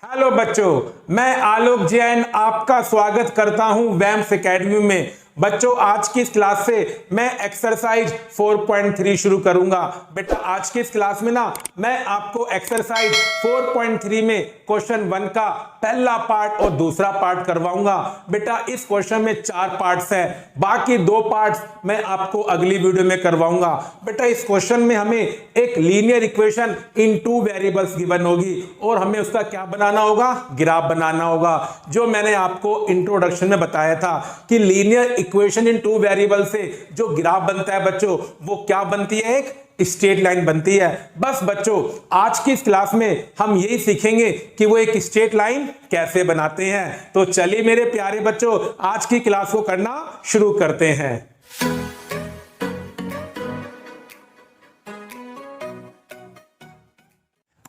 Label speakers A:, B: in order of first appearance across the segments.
A: Hello बच्चों, मैं आलोक जैन आपका स्वागत करता हूं वैम्स एकेडमी में। बच्चों, आज की इस क्लास से मैं एक्सरसाइज 4.3 शुरू करूंगा। बेटा, आज की इस क्लास में ना मैं आपको एक्सरसाइज 4.3 में क्वेश्चन 1 का पहला पार्ट और दूसरा पार्ट करवाऊंगा। बेटा, इस क्वेश्चन में 4 पार्ट्स है, बाकी 2 पार्ट्स मैं आपको अगली वीडियो में करवाऊंगा। बेटा, इस क्वेश्चन में हमें एक linear equation in 2 variables given होगी और हमें उसका क्या बनाना होगा, ग्राफ बनाना होगा। जो मैंने आपको इंट्रोडक्शन में बताया था कि लीनियर इक्वेशन इन 2 वेरिएबल से जो ग्राफ बनता है बच्चों, वो क्या बनती है, एक स्ट्रेट लाइन बनती है। बस बच्चों, आज की इस क्लास में हम यही सीखेंगे कि वो एक स्ट्रेट लाइन कैसे बनाते हैं। तो चलिए मेरे प्यारे बच्चों, आज की क्लास को करना शुरू करते हैं।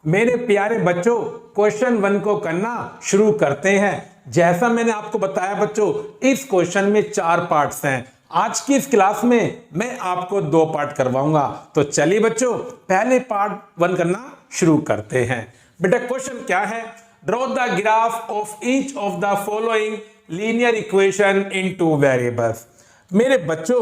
A: मेरे प्यारे बच्चों, क्वेश्चन 1 को करना शुरू करते हैं। जैसा मैंने आपको बताया बच्चों, इस क्वेश्चन में 4 पार्ट्स हैं। आज की इस क्लास में मैं आपको 2 पार्ट करवाऊंगा। तो चलिए बच्चों, पहले पार्ट 1 करना शुरू करते हैं। बेटा, क्वेश्चन क्या है? Draw the graph of each of the following linear equation in 2 variables. मेरे बच्चों,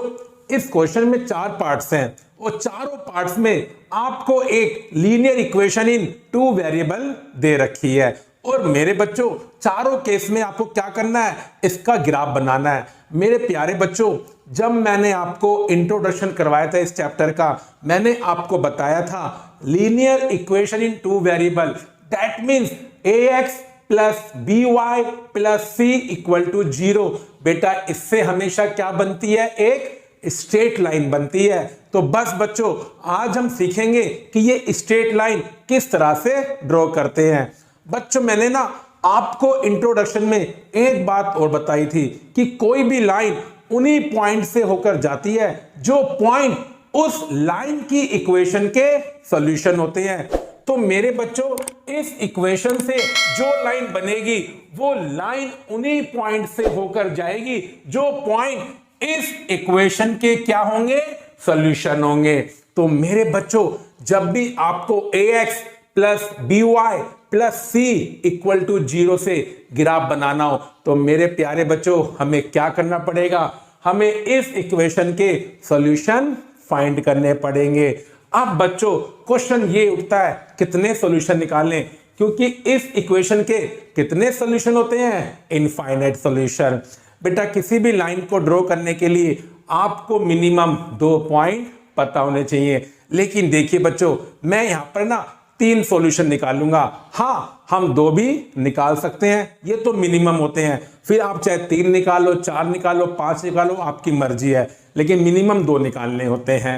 A: इस क्वेश्चन में 4 पार्ट्स हैं और चारों पार्ट्स में आपको एक लीनियर इक्वेशन इन 2 वेरिएबल दे रखी है। और मेरे बच्चों, चारों केस में आपको क्या करना है, इसका ग्राफ बनाना है। मेरे प्यारे बच्चों, जब मैंने आपको इंट्रोडक्शन करवाया था इस चैप्टर का, मैंने आपको बताया था linear equation in 2 variable, that means ax plus by plus c equal to 0। बेटा, इससे हमेशा क्या बनती है, एक स्ट्रेट लाइन बनती है। तो बस बच्चों, आज हम सीखेंगे कि ये स्ट्रेट लाइन किस तरह से ड्रॉ करते हैं। बच्चों, मैंने ना आपको इंट्रोडक्शन में एक बात और बताई थी कि कोई भी लाइन उन्हीं पॉइंट से होकर जाती है जो पॉइंट उस लाइन की इक्वेशन के सॉल्यूशन होते हैं। तो मेरे बच्चों, इस इक्वेशन से जो लाइन बनेगी वो लाइन उन्हीं पॉइंट से होकर जाएगी जो पॉइंट इस इक्वेशन के क्या होंगे, सॉल्यूशन होंगे। तो मेरे बच्चों, जब भी आपको ax plus by plus c equal to 0 से ग्राफ बनाना हो, तो मेरे प्यारे बच्चों, हमें क्या करना पड़ेगा, हमें इस इक्वेशन के सॉल्यूशन फाइंड करने पड़ेंगे। अब बच्चों, क्वेश्चन ये उठता है कितने सॉल्यूशन निकालें, क्योंकि इस इक्वेशन के कितने सॉल्यूशन होते हैं, इनफाइनाइट सॉल्यूशन। बेटा, किसी भी लाइन को ड्रॉ करने के लिए आपको मिनिमम 2 पॉइंट पता होने चाहिए। लेकिन देखिए बच्चों, मैं यहां पर ना 3 सॉल्यूशन निकालूंगा। हाँ, हम 2 भी निकाल सकते हैं, ये तो मिनिमम होते हैं। फिर आप चाहे 3 निकालो, 4 निकालो, 5 निकालो, आपकी मर्जी है, लेकिन मिनिमम 2 निकालने होते हैं।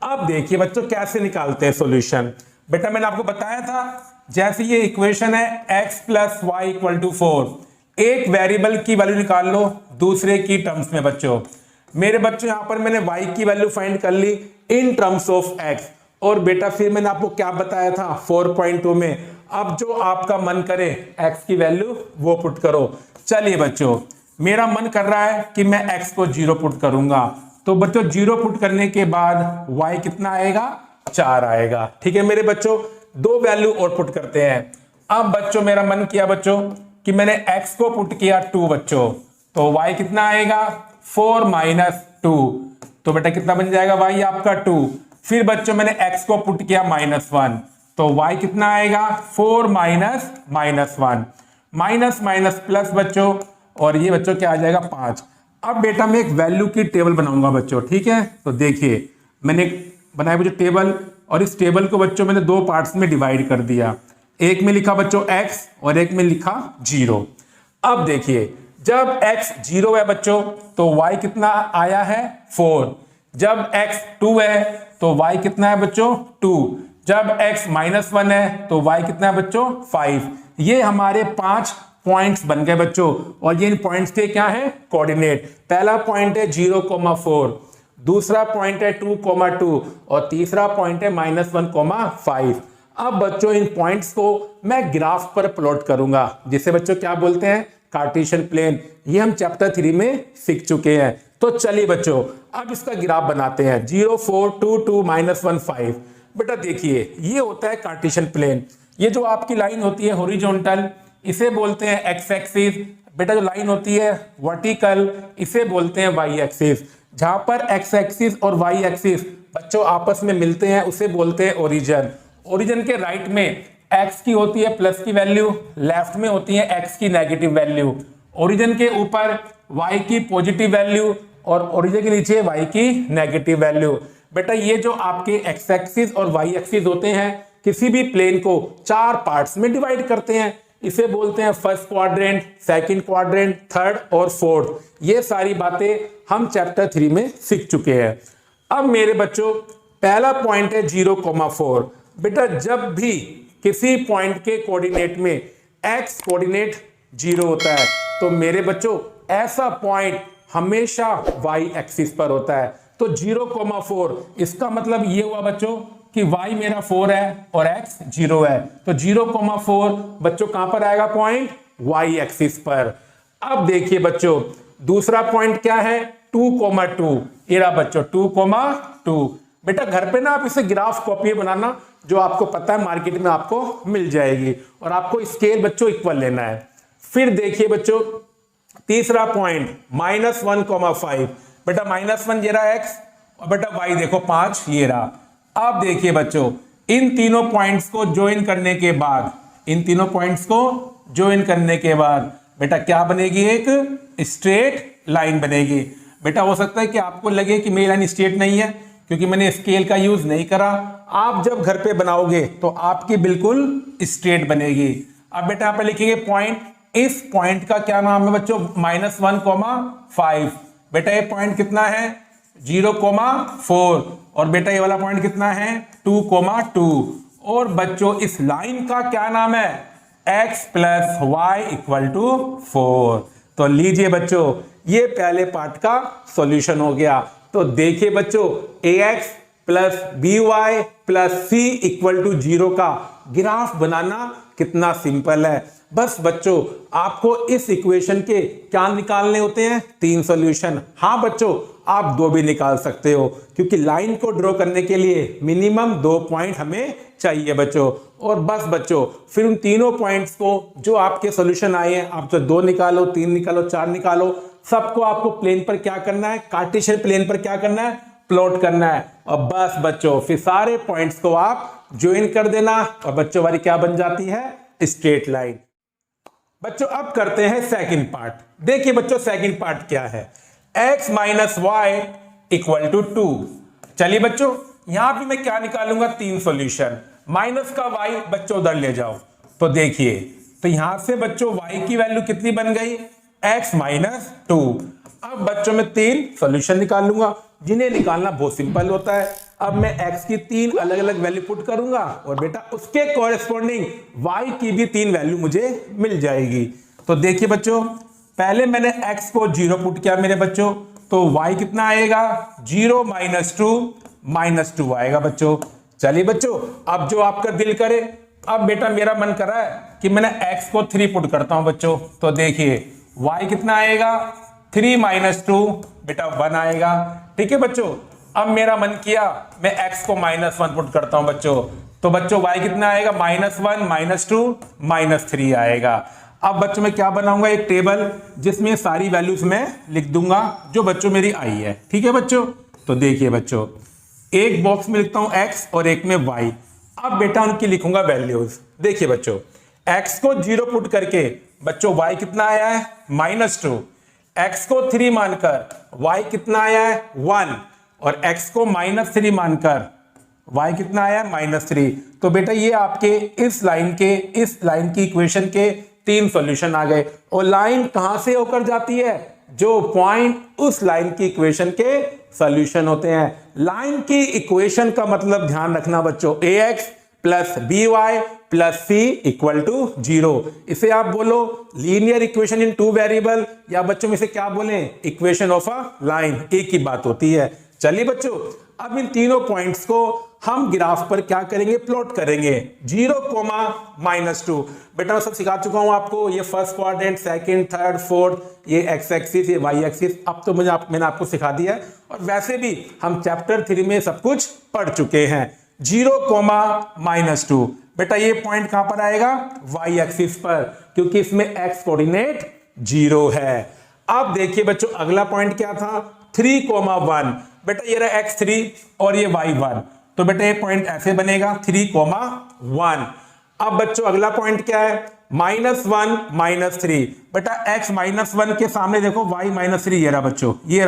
A: अब देखिए बच्चों, कैसे निकालते हैं सॉल्यूशन। बेटा, मैंने आपको बताया था, जैसे ये इक्वेशन है x plus Y equal to 4, एक वेरिएबल की वैल्यू निकाल लो दूसरे की टर्म्स में। बच्चों, मेरे बच्चों, यहां पर मैंने y की वैल्यू फाइंड कर ली इन टर्म्स ऑफ x। और बेटा, फिर मैंने आपको क्या बताया था 4.2 में, अब जो आपका मन करे x की वैल्यू वो पुट करो। चलिए बच्चों, मेरा मन कर रहा है कि मैं x को 0 पुट करूंगा। तो बच्चों, 0 पुट करने के बाद y कितना आएगा, 4 आएगा। ठीक है मेरे बच्चों, 2 वैल्यू और पुट करते हैं। अब बच्चों, मेरा मन किया बच्चों कि मैंने x को पुट किया 2 बच्चों, तो y कितना आएगा, 4 माइनस 2। तो बेटा, कितना बन जाएगा y आपका 2। फिर बच्चों, मैंने x को पुट किया -1, तो y कितना आएगा, 4 माइनस -1, माइनस माइनस प्लस बच्चों, और ये बच्चों क्या आ जाएगा, 5। अब बेटा, मैं एक वैल्यू की टेबल बनाऊंगा बच्चों। ठीक है, तो देखिए मैंने बनाया बच्चों टेबल, और इस टेबल को बच्चों मैंने 2 पार्ट्स में डिवाइड कर दिया। एक में लिखा बच्चों x और एक में लिखा 0। अब देखिए, जब x 0 है बच्चों तो y कितना आया है, 4। जब x 2 है तो y कितना है बच्चों, 2। जब x -1 है तो y कितना है बच्चों, 5। ये हमारे 5 पॉइंट्स बन गए बच्चों, और ये इन पॉइंट्स के क्या है, कोऑर्डिनेट। पहला पॉइंट है 0,4, दूसरा पॉइंट है 2,2 और तीसरा पॉइंट है -1,5। अब बच्चों, इन पॉइंट्स को मैं ग्राफ पर प्लॉट करूंगा, जिसे बच्चों क्या बोलते हैं, कार्टेशियन प्लेन। ये हम चैप्टर 3 में सीख चुके हैं। तो चलिए बच्चों, अब इसका ग्राफ बनाते हैं। 0, 4, 2, 2, -1, 5। बेटा देखिए, ये होता है कार्टेशियन प्लेन। ये जो आपकी लाइन होती है हॉरिजॉन्टल, इसे बोलते हैं एक्स एक्सिस। बेटा जो लाइन होती है वर्टिकल, इसे बोलते हैं वाई एक्सिस। जहां पर एक्स एक्सिस और वाई एक्सिस बच्चों आपस में मिलते हैं उसे बोलते हैं ओरिजिन। ओरिजिन के राइट में एक्स की होती है प्लस की वैल्यू, लेफ्ट में होती है एक्स की नेगेटिव वैल्यू। ओरिजिन के ऊपर वाई की पॉजिटिव वैल्यू और ओरिजिन के नीचे वाई की नेगेटिव वैल्यू। बेटा ये जो आपके एक्स एक्सिस और वाई एक्सिस होते हैं किसी भी प्लेन को 4 पार्ट्स में डिवाइड करते हैं। इसे बोलते हैं first quadrant, second quadrant, third और फोर्थ। ये सारी बातें हम चैप्टर 3 में सीख चुके हैं। अब मेरे बच्चों पहला पॉइंट है 0,4। बेटा जब भी किसी पॉइंट के कोऑर्डिनेट में एक्स कोऑर्डिनेट 0 होता है तो मेरे बच्चों ऐसा पॉइंट हमेशा वाई एक्सिस पर होता है। तो 0,4 इसका मतलब ये हुआ बच्चों कि y मेरा 4 है और x 0 है। तो 0,4 बच्चों कहां पर आएगा पॉइंट? y एक्सिस पर। अब देखिए बच्चों दूसरा पॉइंट क्या है? 2,2। ये रहा बच्चों 2,2। बेटा घर पे ना आप इसे ग्राफ कॉपी बनाना, जो आपको पता है मार्केट में आपको मिल जाएगी, और आपको स्केल बच्चों इक्वल लेना है। फिर देखिए बच्चों तीसरा पॉइंट -1,5। बेटा -1 ये रहा x और बेटा y देखो 5 ये रहा। अब देखिए बच्चों इन तीनों पॉइंट्स को ज्वाइन करने के बाद, बेटा क्या बनेगी? एक स्ट्रेट लाइन बनेगी। बेटा हो सकता है कि आपको लगे कि मेरी लाइन स्ट्रेट नहीं है क्योंकि मैंने स्केल का यूज नहीं करा। आप जब घर पे बनाओगे तो आपकी बिल्कुल स्ट्रेट बनेगी। अब बेटा यहाँ पे लिखेंगे पॉइंट। इस पॉइंट का क्या नाम है बच्चों? -1,5। बेटा ये पॉइंट कितना है? 0,4। और बेटा ये वाला पॉइंट कितना है? 2,2। और बच्चों इस लाइन का क्या नाम है? x + y = 4। तो लीजिए बच्चों ये पहले पार्ट का सॉल्यूशन हो गया। तो देखिए बच्चों ax + by + c = 0 का ग्राफ बनाना कितना सिंपल है। बस बच्चों आपको इस इक्वेशन के क्या निकालने होते हैं? 3 सॉल्यूशन। हाँ बच्चों आप 2 भी निकाल सकते हो क्योंकि लाइन को ड्रॉ करने के लिए मिनिमम 2 पॉइंट हमें चाहिए बच्चों। और बस बच्चों फिर उन तीनों पॉइंट्स को जो आपके सॉल्यूशन आए हैं, आप तो 2 निकालो, 3 निकालो, 4 निकालो, सबको आपको प्लेन पर क्या करना है? कार्टेशियन प्लेन पर क्या करना है? प्लॉट करना है। और बस बच्चों फिर सारे पॉइंट्स को आप ज्वाइन कर देना और बच्चों वाली क्या बन जाती है? Straight line. बच्चों अब करते हैं सेकंड पार्ट। देखिए बच्चों सेकंड पार्ट क्या है? x - y = 2। चलिए बच्चों यहां भी मैं क्या निकालूंगा? 3 सॉल्यूशन। माइनस का y बच्चों उधर ले जाओ। तो देखिए तो यहां से बच्चों y की वैल्यू कितनी बन गई? x - 2। अब बच्चों में 3 सॉल्यूशन निकालूंगा जिन्हें निकालना बहुत सिंपल होता है। अब मैं x की 3 अलग अलग वैल्यू पुट करूंगा और बेटा उसके कॉरेस्पॉन्डिंग y की भी 3 वैल्यू मुझे मिल जाएगी। तो देखिए बच्चों पहले मैंने x को 0 पुट किया मेरे बच्चों, तो y कितना आएगा? 0 - 2 -2 आएगा बच्चों। चलिए बच्चों अब जो आपका दिल करे, अब बेटा मेरा मन कर रहा है कि मैंने x को 3 पुट करता हूं बच्चों। तो देखिए y कितना आएगा? 3 - 2 बेटा 1 आएगा। ठीक है बच्चों अब मेरा मन किया मैं x को -1 पुट करता हूं बच्चों। तो बच्चों y कितना आएगा? -1 - 2 -3 आएगा। अब बच्चों मैं क्या बनाऊंगा? एक टेबल जिसमें सारी वैल्यूज मैं लिख दूंगा जो बच्चों मेरी आई है। ठीक है बच्चों तो देखिए बच्चों एक बॉक्स में लिखता हूं x और एक में y। अब बेटा उनकी लिखूंगा वैल्यूज। देखिए बच्चों x को 0 पुट करके बच्चों y कितना आया है? -2। x को 3 मानकर y कितना आया है? 1। और x को -3 मानकर y कितना आया है? -3। तो बेटा ये आपके इस लाइन की इक्वेशन के 3 सॉल्यूशन आ गए। और लाइन कहां से होकर जाती है? जो पॉइंट उस लाइन की इक्वेशन के सॉल्यूशन होते हैं। लाइन की इक्वेशन का मतलब ध्यान रखना बच्चों ax + by + c = 0। इसे आप बोलो लीनियर इक्वेशन इन 2 वेरिएबल, या बच्चों में इसे क्या बोलें? Equation of a line. एक ही बात होती है। चलिए बच्चों अब इन तीनों पॉइंट्स को हम ग्राफ पर क्या करेंगे? प्लॉट करेंगे। 0, -2 बेटा मैं सब सिखा चुका हूं आपको। ये first quadrant, second, third, fourth, ये एक्स एक्सिस, ये वाई एक्सिस। अब तो मैंने आपको सिखा दिया है और वैसे भी हम चैप्टर 3 में सब कुछ पढ़ चुके हैं। 0, -2। बेटा ये पॉइंट कहां पर आएगा? y एक्सिस पर, क्योंकि इसमें x कोऑर्डिनेट 0 है। अब देखिए बच्चों अगला पॉइंट क्या था? 3, 1। बेटा ये रहा x3 और ये y1, तो बेटा ये पॉइंट ऐसे बनेगा 3, 1। अब बच्चों अगला पॉइंट क्या है? -1, -3। बेटा x -1 के सामने देखो y -3, ये रहा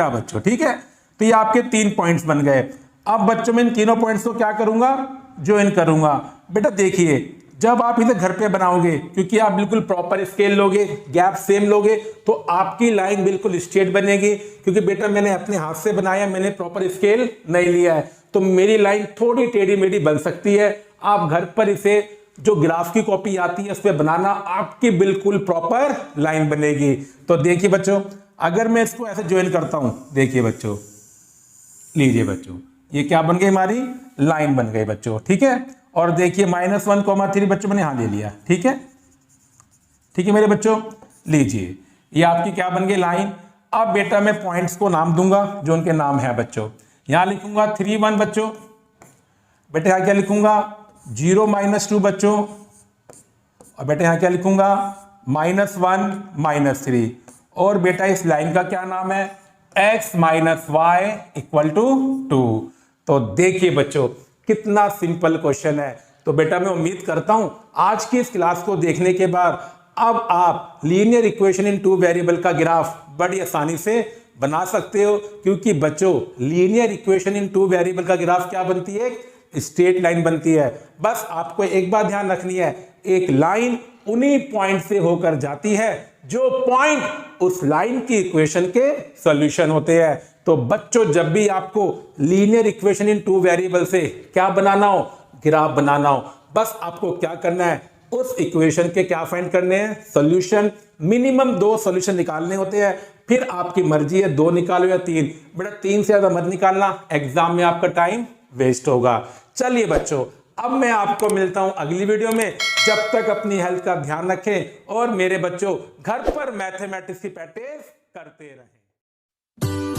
A: बच्चों, ठीक है। तो ये आपके 3 पॉइंट्स बन गए। अब बच्चों में इन तीनों पॉइंट्स को क्या करूंगा? ज्वाइन करूंगा। बेटा देखिए जब आप इसे घर पे बनाओगे, क्योंकि आप बिल्कुल प्रॉपर स्केल लोगे, गैप सेम लोगे, तो आपकी लाइन बिल्कुल स्ट्रेट बनेगी। क्योंकि बेटा मैंने अपने हाथ से बनाया, मैंने प्रॉपर स्केल नहीं लिया है, तो मेरी लाइन थोड़ी टेढ़ी मेढ़ी बन सकती है। आप घर पर इसे जो ग्राफ की कॉपी आती है उस पर बनाना, आपकी बिल्कुल प्रॉपर लाइन बनेगी। तो देखिए बच्चों अगर मैं इसको ऐसे ज्वाइन करता हूं, देखिए बच्चों, लीजिए बच्चों ये क्या बन गई? हमारी लाइन बन गई बच्चों, ठीक है। और देखिए -1, 3 बच्चों मैंने यहां ले लिया, ठीक है मेरे बच्चों। लीजिए ये आपकी क्या बन गई? लाइन। अब बेटा मैं पॉइंट्स को नाम दूंगा जो उनके नाम है बच्चों। यहां लिखूंगा 3, 1 बच्चों। बेटा यहां क्या लिखूंगा? 0, -2 बच्चों। और बेटा यहां क्या लिखूंगा? -1, -3। और बेटा इस लाइन का क्या नाम है? x - y = 2। तो देखिए बच्चों कितना सिंपल क्वेश्चन है। तो बेटा मैं उम्मीद करता हूं आज की इस क्लास को देखने के बाद अब आप लीनियर इक्वेशन इन 2 वेरिएबल का ग्राफ बड़ी आसानी से बना सकते हो। क्योंकि बच्चों लीनियर इक्वेशन इन 2 वेरिएबल का ग्राफ क्या बनती है? स्ट्रेट लाइन बनती है। बस आपको एक बात ध्यान रखनी है, एक लाइन उन्हीं पॉइंट से होकर जाती है जो पॉइंट उस लाइन की इक्वेशन के सॉल्यूशन होते हैं। तो बच्चों जब भी आपको लीनियर इक्वेशन इन 2 वेरिएबल से क्या बनाना हो? ग्राफ बनाना हो, बस आपको क्या करना है? उस इक्वेशन के क्या फाइंड करने हैं? सॉल्यूशन। मिनिमम 2 सॉल्यूशन निकालने होते हैं, फिर आपकी मर्जी है 2 निकालो या 3। बेटा 3 से ज्यादा मत निकालना, एग्जाम में आपका टाइम वेस्ट होगा। चलिए बच्चों अब मैं आपको मिलता हूं अगली वीडियो में। जब तक अपनी हेल्थ का ध्यान रखें और मेरे बच्चों घर पर मैथमेटिक्स की प्रैक्टिस करते रहें।